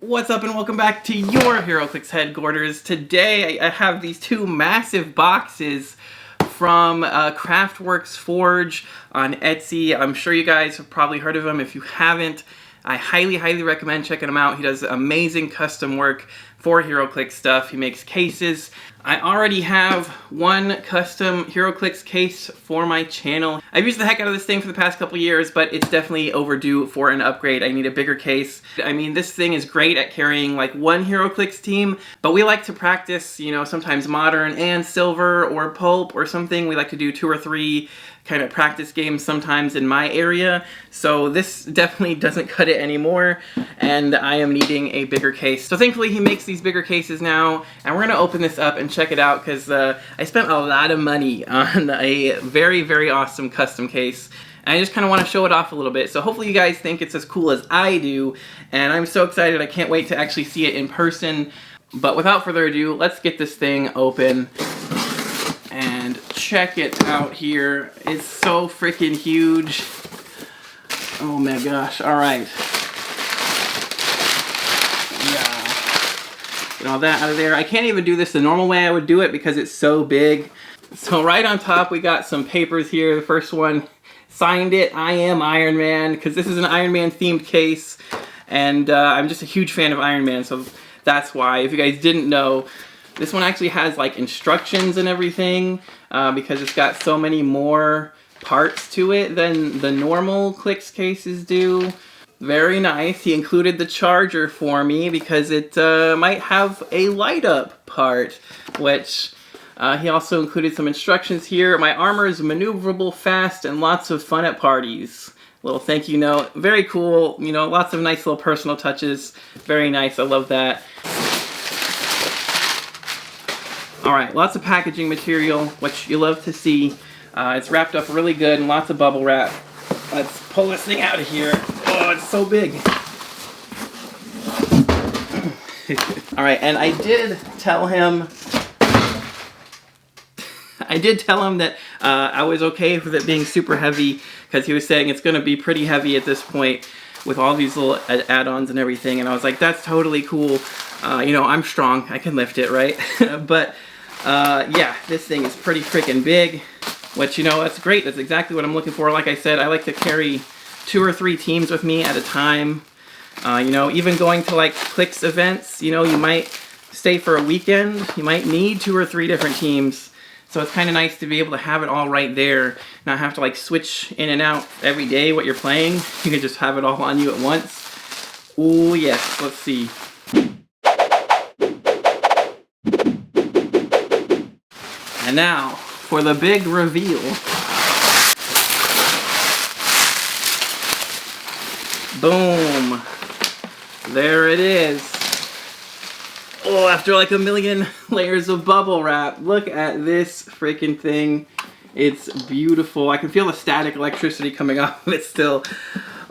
What's up and welcome back to your HeroClix headquarters. Today I have these two massive boxes from Craftworks Forge on Etsy. I'm sure you guys have probably heard of him. If you haven't, I highly recommend checking him out. He does amazing custom work for HeroClix stuff. He makes cases. I already have one custom HeroClix case for my channel. I've used the heck out of this thing for the past couple years, but it's definitely overdue for an upgrade. I need a bigger case. I mean, this thing is great at carrying like one HeroClix team, but we like to practice, you know, sometimes modern and silver or pulp or something. We like to do 2 or 3 kind of practice games sometimes in my area, so this definitely doesn't cut it anymore, and I am needing a bigger case. So thankfully he makes these bigger cases now, and we're gonna open this up and check it out because I spent a lot of money on a very awesome custom case, and I just kind of want to show it off a little bit. So hopefully you guys think it's as cool as I do, and I'm so excited. I can't wait to actually see it in person. But without further ado, let's get this thing open and check it out here. It's so freaking huge. Oh my gosh. All right. Yeah. Get all that out of there. I can't even do this the normal way I would do it because it's so big. So right on top we got some papers here. The first one, signed it, I am Iron Man, because this is an Iron Man themed case, and I'm just a huge fan of Iron Man, so that's why. If you guys didn't know, this one actually has like instructions and everything because it's got so many more parts to it than the normal Clix cases do. Very nice. He included the charger for me because it might have a light up part, which he also included some instructions here. My armor is maneuverable, fast, and lots of fun at parties. Little thank you note. Very cool. You know, lots of nice little personal touches. Very nice. I love that. Alright, lots of packaging material, which you love to see. It's wrapped up really good and lots of bubble wrap. Let's pull this thing out of here. Oh, it's so big. Alright, and I did tell him that I was okay with it being super heavy, because he was saying it's going to be pretty heavy at this point with all these little add-ons and everything, and I was like, that's totally cool. You know, I'm strong. I can lift it, right? But yeah, this thing is pretty freaking big, which, you know, that's great. That's exactly what I'm looking for. Like I said, I like to carry 2 or 3 teams with me at a time. You know, even going to like Clix events, you know, you might stay for a weekend. You might need 2 or 3 different teams. So it's kind of nice to be able to have it all right there, not have to like switch in and out every day what you're playing. You can just have it all on you at once. Oh yes, let's see. And now for the big reveal. Boom. There it is. Oh, after like a million layers of bubble wrap. Look at this freaking thing. It's beautiful. I can feel the static electricity coming off of it still.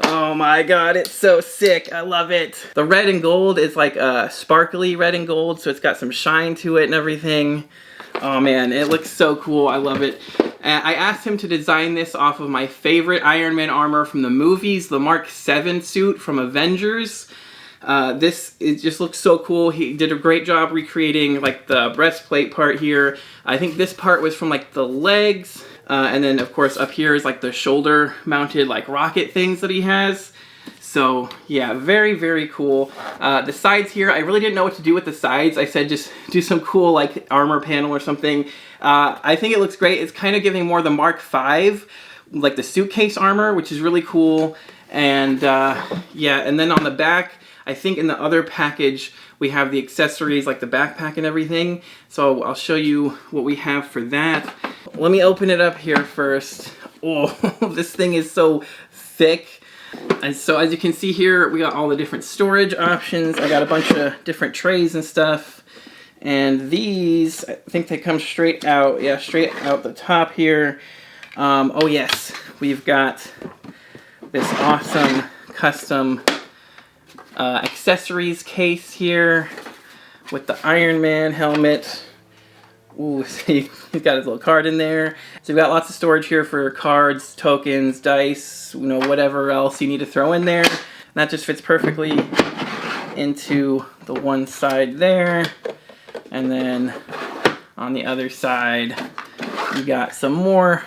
Oh my god, it's so sick. I love it. The red and gold is like sparkly red and gold, so it's got some shine to it and everything. Oh man, it looks so cool. I love it. I asked him to design this off of my favorite Iron Man armor from the movies, the Mark 7 suit from Avengers. It just looks so cool. He did a great job recreating like the breastplate part here. I think this part was from like the legs, and then of course up here is like the shoulder mounted like rocket things that he has. So yeah, very cool. The sides here, I really didn't know what to do with the sides. I said just do some cool like armor panel or something. I think it looks great. It's kind of giving more the Mark 5, like the suitcase armor, which is really cool. And yeah, and then on the back, I think in the other package we have the accessories like the backpack and everything. So I'll show you what we have for that. Let me open it up here first. Oh, this thing is so thick. And so as you can see here, we got all the different storage options. I got a bunch of different trays and stuff. And these, I think they come straight out. Yeah, straight out the top here. Oh yes, we've got this awesome custom accessories case here with the Iron Man helmet. Ooh, see, he's got his little card in there. So we've got lots of storage here for cards, tokens, dice, you know, whatever else you need to throw in there. And that just fits perfectly. into the one side there, and then on the other side we got some more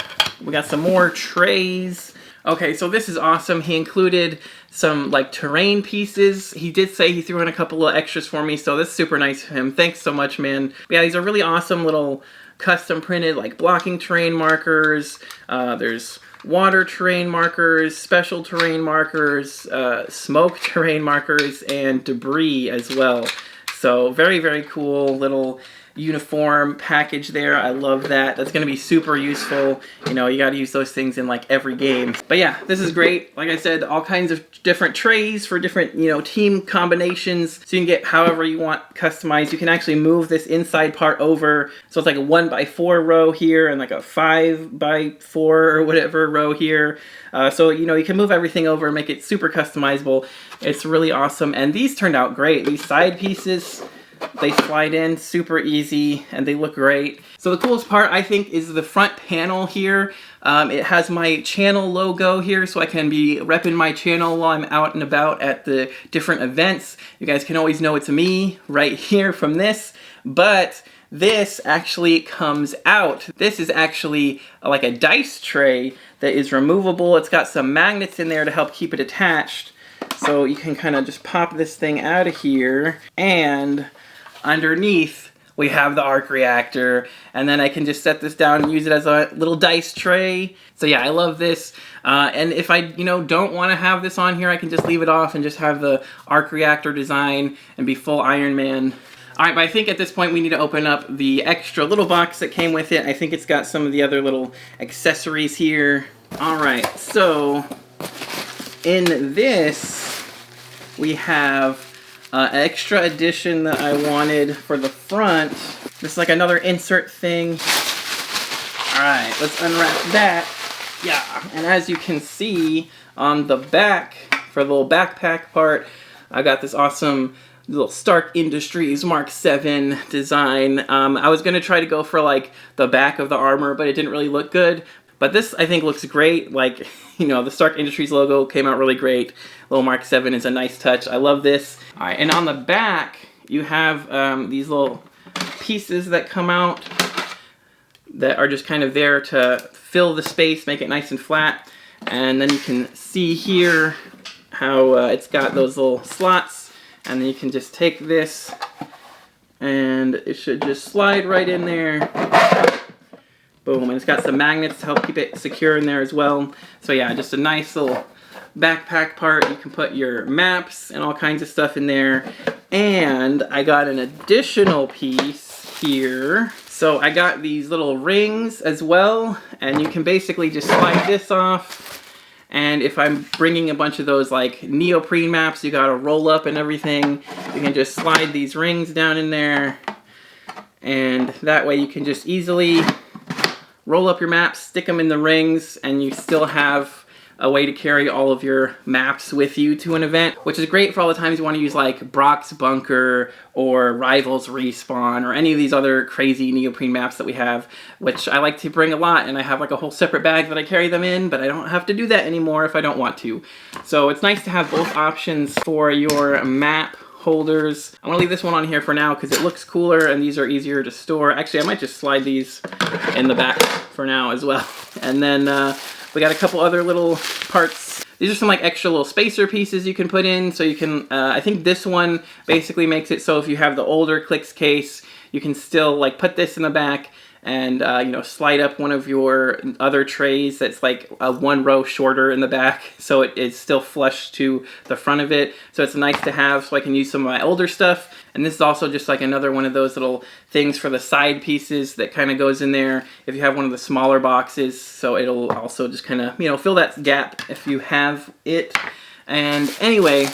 trays. Okay, so this is awesome. He included some like terrain pieces. He did say he threw in a couple of extras for me, so that's super nice of him. Thanks so much, man. Yeah, these are really awesome little custom printed like blocking terrain markers. There's water terrain markers, special terrain markers, smoke terrain markers, and debris as well. So very, very cool little uniform package there. I love that. That's going to be super useful. You know, you got to use those things in like every game. But yeah, this is great. Like I said, all kinds of different trays for different, you know, team combinations. So you can get however you want customized. You can actually move this inside part over. So it's like a 1x4 row here and like a 5x4 or whatever row here. So, you know, you can move everything over and make it super customizable. It's really awesome. And these turned out great. These side pieces, they slide in super easy and they look great. So the coolest part, I think, is the front panel here. It has my channel logo here, so I can be repping my channel while I'm out and about at the different events. You guys can always know it's me right here from this, but this actually comes out. This is actually like a dice tray that is removable. It's got some magnets in there to help keep it attached. So you can kind of just pop this thing out of here, and underneath we have the arc reactor, and then I can just set this down and use it as a little dice tray. So yeah, I love this. And if I, you know, don't want to have this on here, I can just leave it off and just have the arc reactor design and be full Iron Man. Alright, but I think at this point we need to open up the extra little box that came with it. I think it's got some of the other little accessories here. Alright, so in this we have an extra edition that I wanted for the front. This is like another insert thing. Alright, let's unwrap that. Yeah, and as you can see on the back, for the little backpack part, I got this awesome little Stark Industries Mark 7 design. I was going to try to go for like the back of the armor, but it didn't really look good. But this, I think, looks great. Like, you know, the Stark Industries logo came out really great. Little Mark 7 is a nice touch. I love this. All right, and on the back, you have these little pieces that come out that are just kind of there to fill the space, make it nice and flat. And then you can see here how it's got those little slots. And then you can just take this, and it should just slide right in there. Boom, and it's got some magnets to help keep it secure in there as well. So yeah, just a nice little backpack part. You can put your maps and all kinds of stuff in there. And I got an additional piece here. So I got these little rings as well, and you can basically just slide this off. And if I'm bringing a bunch of those like neoprene maps, you gotta roll up and everything, you can just slide these rings down in there. And that way you can just easily roll up your maps, stick them in the rings, and you still have a way to carry all of your maps with you to an event, which is great for all the times you want to use like Brock's Bunker or Rivals Respawn or any of these other crazy neoprene maps that we have, which I like to bring a lot, and I have like a whole separate bag that I carry them in, but I don't have to do that anymore if I don't want to. So it's nice to have both options for your map holders. I'm gonna leave this one on here for now because it looks cooler and these are easier to store. Actually, I might just slide these in the back for now as well. And then we got a couple other little parts. These are some like extra little spacer pieces you can put in. So you can, I think this one basically makes it so if you have the older Clix case, you can still like put this in the back and you know, slide up one of your other trays that's like one row shorter in the back, so it is still flush to the front of it. So it's nice to have, so I can use some of my older stuff. And this is also just like another one of those little things for the side pieces that kind of goes in there if you have one of the smaller boxes. So it'll also just kind of, you know, fill that gap if you have it. And anyway,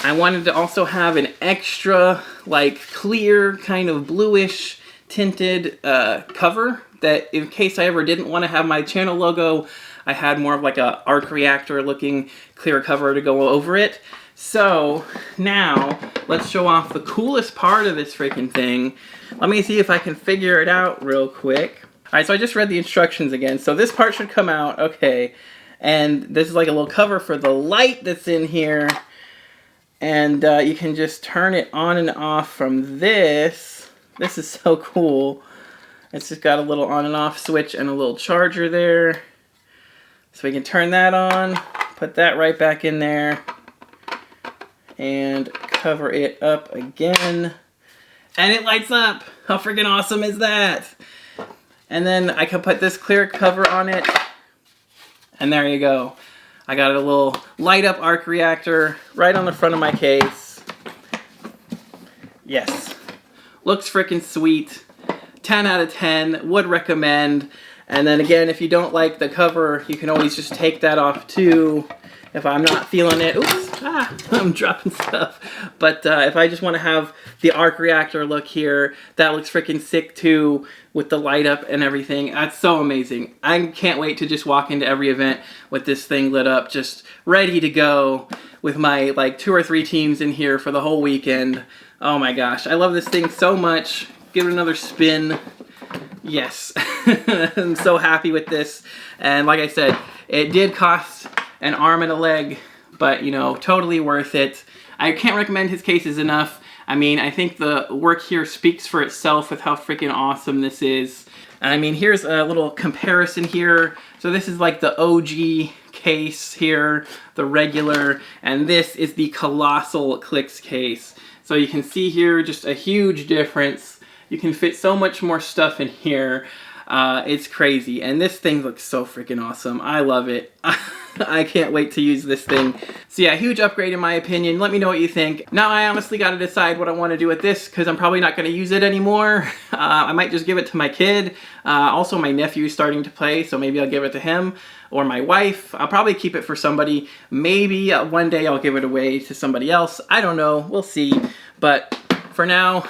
I wanted to also have an extra like clear kind of bluish tinted cover that in case I ever didn't want to have my channel logo, I had more of like a arc reactor looking clear cover to go over it. So now let's show off the coolest part of this freaking thing. Let me see if I can figure it out real quick. Alright, so I just read the instructions again. So this part should come out, okay. And this is like a little cover for the light that's in here. And you can just turn it on and off from this. This is so cool. It's just got a little on and off switch and a little charger there. So we can turn that on, put that right back in there, and cover it up again. And it lights up! How freaking awesome is that? And then I can put this clear cover on it. And there you go. I got a little light up arc reactor right on the front of my case. Yes. Looks freaking sweet. 10 out of 10. Would recommend. And then again, if you don't like the cover, you can always just take that off too. If I'm not feeling it, oops, I'm dropping stuff. But if I just want to have the arc reactor look here, that looks freaking sick too, with the light up and everything. That's so amazing. I can't wait to just walk into every event with this thing lit up, just ready to go with my like 2 or 3 teams in here for the whole weekend. Oh my gosh, I love this thing so much. Give it another spin. Yes, I'm so happy with this. And like I said, it did cost an arm and a leg, but you know, totally worth it. I can't recommend his cases enough. I mean, I think the work here speaks for itself with how freaking awesome this is. I mean, here's a little comparison here. So this is like the OG case here, the regular, and this is the Colossal Clix case. So you can see here just a huge difference. You can fit so much more stuff in here. It's crazy, and this thing looks so freaking awesome. I love it. I can't wait to use this thing. So yeah, huge upgrade in my opinion. Let me know what you think. Now I honestly got to decide what I want to do with this, because I'm probably not going to use it anymore. I might just give it to my kid. Also my nephew is starting to play, so maybe I'll give it to him. Or my wife. I'll probably keep it for somebody. Maybe one day I'll give it away to somebody else. I don't know. We'll see. But for now,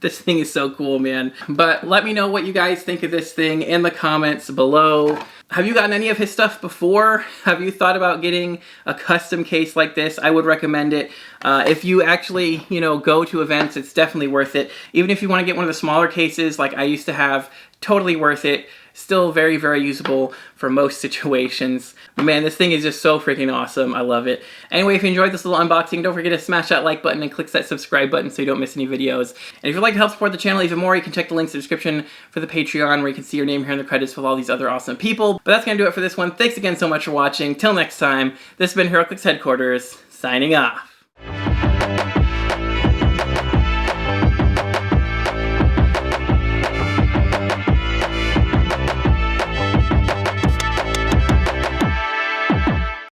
this thing is so cool, man. But let me know what you guys think of this thing in the comments below. Have you gotten any of his stuff before? Have you thought about getting a custom case like this? I would recommend it. If you actually, you know, go to events, it's definitely worth it. Even if you want to get one of the smaller cases like I used to have, totally worth it. Still very, very usable for most situations. But man, this thing is just so freaking awesome. I love it. Anyway, if you enjoyed this little unboxing, don't forget to smash that like button and click that subscribe button so you don't miss any videos. And if you'd like to help support the channel even more, you can check the links in the description for the Patreon, where you can see your name here in the credits with all these other awesome people. But that's going to do it for this one. Thanks again so much for watching. Till next time, this has been HeroClix Headquarters, signing off.